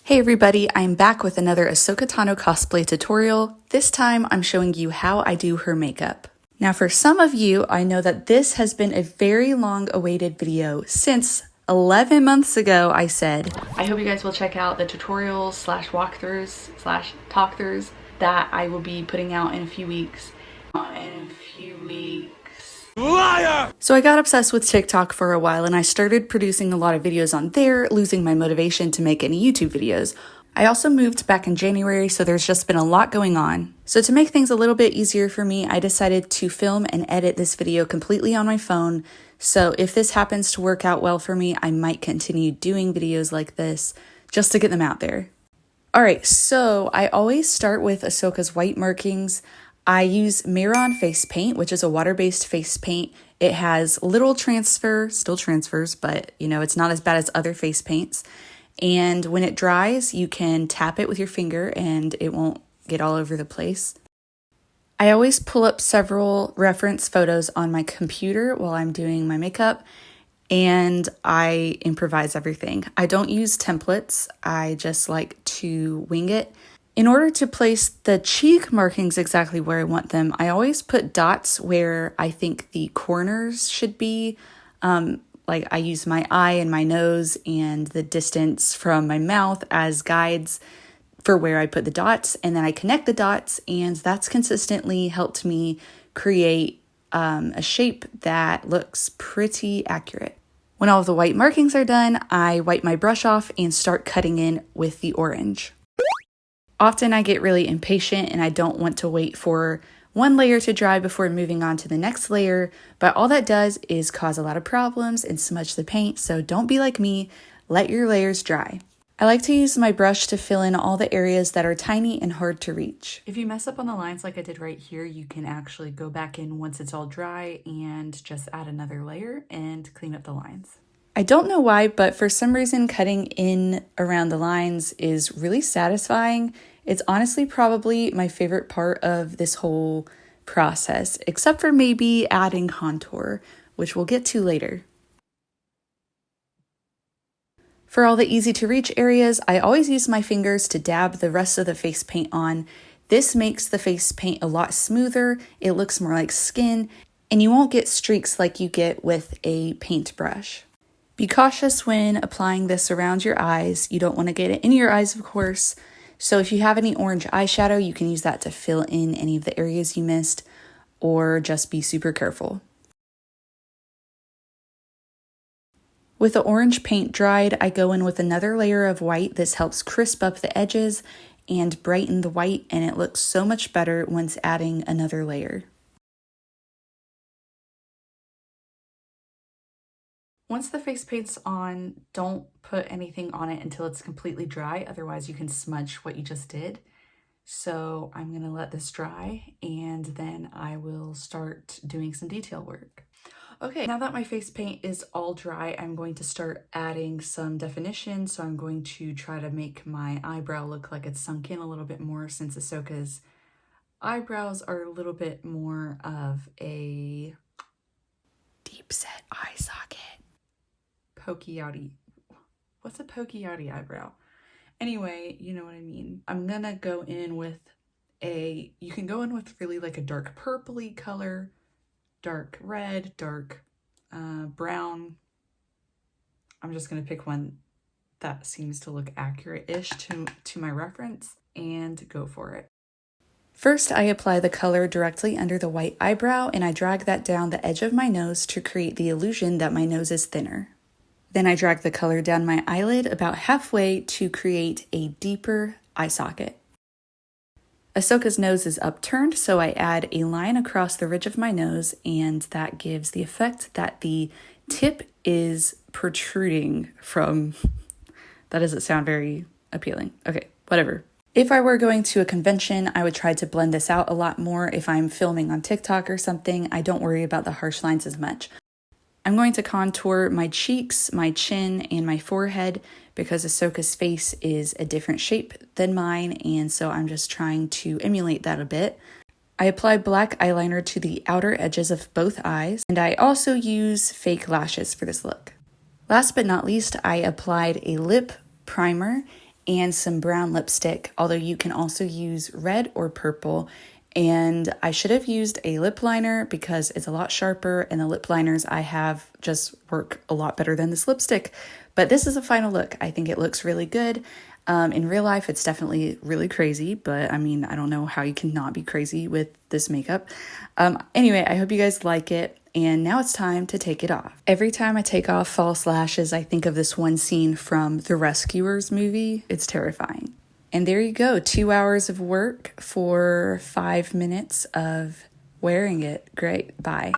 Hey everybody, I'm back with another Ahsoka Tano cosplay tutorial. This time I'm showing you how I do her makeup. Now for some of you, I know that this has been a very long awaited video since 11 months ago I said. I hope you guys will check out the tutorials slash walkthroughs slash talkthroughs that I will be putting out in a few weeks. Liar! So I got obsessed with TikTok for a while and I started producing a lot of videos on there, losing my motivation to make any YouTube videos. I also moved back in January, so there's just been a lot going on. So to make things a little bit easier for me, I decided to film and edit this video completely on my phone. So if this happens to work out well for me, I might continue doing videos like this just to get them out there. Alright, so I always start with Ahsoka's white markings. I use Mehron face paint, which is a water-based face paint. It has little transfer, still transfers, but you know, it's not as bad as other face paints. And when it dries, you can tap it with your finger and it won't get all over the place. I always pull up several reference photos on my computer while I'm doing my makeup, and I improvise everything. I don't use templates. I just like to wing it. In order to place the cheek markings exactly where I want them, I always put dots where I think the corners should be. Like I use my eye and my nose and the distance from my mouth as guides for where I put the dots, and then I connect the dots, and that's consistently helped me create a shape that looks pretty accurate. When all of the white markings are done, I wipe my brush off and start cutting in with the orange. Often I get really impatient and I don't want to wait for one layer to dry before moving on to the next layer, but all that does is cause a lot of problems and smudge the paint, so don't be like me, let your layers dry. I like to use my brush to fill in all the areas that are tiny and hard to reach. If you mess up on the lines like I did right here, you can actually go back in once it's all dry and just add another layer and clean up the lines. I don't know why, but for some reason cutting in around the lines is really satisfying. It's honestly probably my favorite part of this whole process, except for maybe adding contour, which we'll get to later. For all the easy to reach areas, I always use my fingers to dab the rest of the face paint on. This makes the face paint a lot smoother, it looks more like skin, and you won't get streaks like you get with a paintbrush. Be cautious when applying this around your eyes. You don't want to get it in your eyes, of course. So if you have any orange eyeshadow, you can use that to fill in any of the areas you missed, or just be super careful. With the orange paint dried, I go in with another layer of white. This helps crisp up the edges and brighten the white, and it looks so much better once adding another layer. Once the face paint's on, don't put anything on it until it's completely dry, otherwise you can smudge what you just did. So I'm gonna let this dry and then I will start doing some detail work. Okay, now that my face paint is all dry, I'm going to start adding some definition. So I'm going to try to make my eyebrow look like it's sunk in a little bit more, since Ahsoka's eyebrows are a little bit more of a deep set eye socket. Pokey outy. What's a pokey outy eyebrow? Anyway, you know what I mean. I'm gonna go in with you can go in with really like a dark purpley color, dark red, dark brown. I'm just gonna pick one that seems to look accurate-ish to my reference and go for it. First, I apply the color directly under the white eyebrow and I drag that down the edge of my nose to create the illusion that my nose is thinner. Then I drag the color down my eyelid about halfway to create a deeper eye socket. Ahsoka's nose is upturned, so I add a line across the ridge of my nose, and that gives the effect that the tip is protruding from... That doesn't sound very appealing. Okay, whatever. If I were going to a convention, I would try to blend this out a lot more. If I'm filming on TikTok or something, I don't worry about the harsh lines as much. I'm going to contour my cheeks, my chin, and my forehead because Ahsoka's face is a different shape than mine, and so I'm just trying to emulate that a bit. I apply black eyeliner to the outer edges of both eyes, and I also use fake lashes for this look. Last but not least, I applied a lip primer and some brown lipstick, although you can also use red or purple. And I should have used a lip liner because it's a lot sharper, and the lip liners I have just work a lot better than this lipstick. But this is a final look. I think it looks really good. In real life, it's definitely really crazy, but I mean, I don't know how you can not be crazy with this makeup. Anyway, I hope you guys like it. And now it's time to take it off. Every time I take off false lashes, I think of this one scene from the Rescuers movie. It's terrifying. And there you go, 2 hours of work for 5 minutes of wearing it. Great, bye.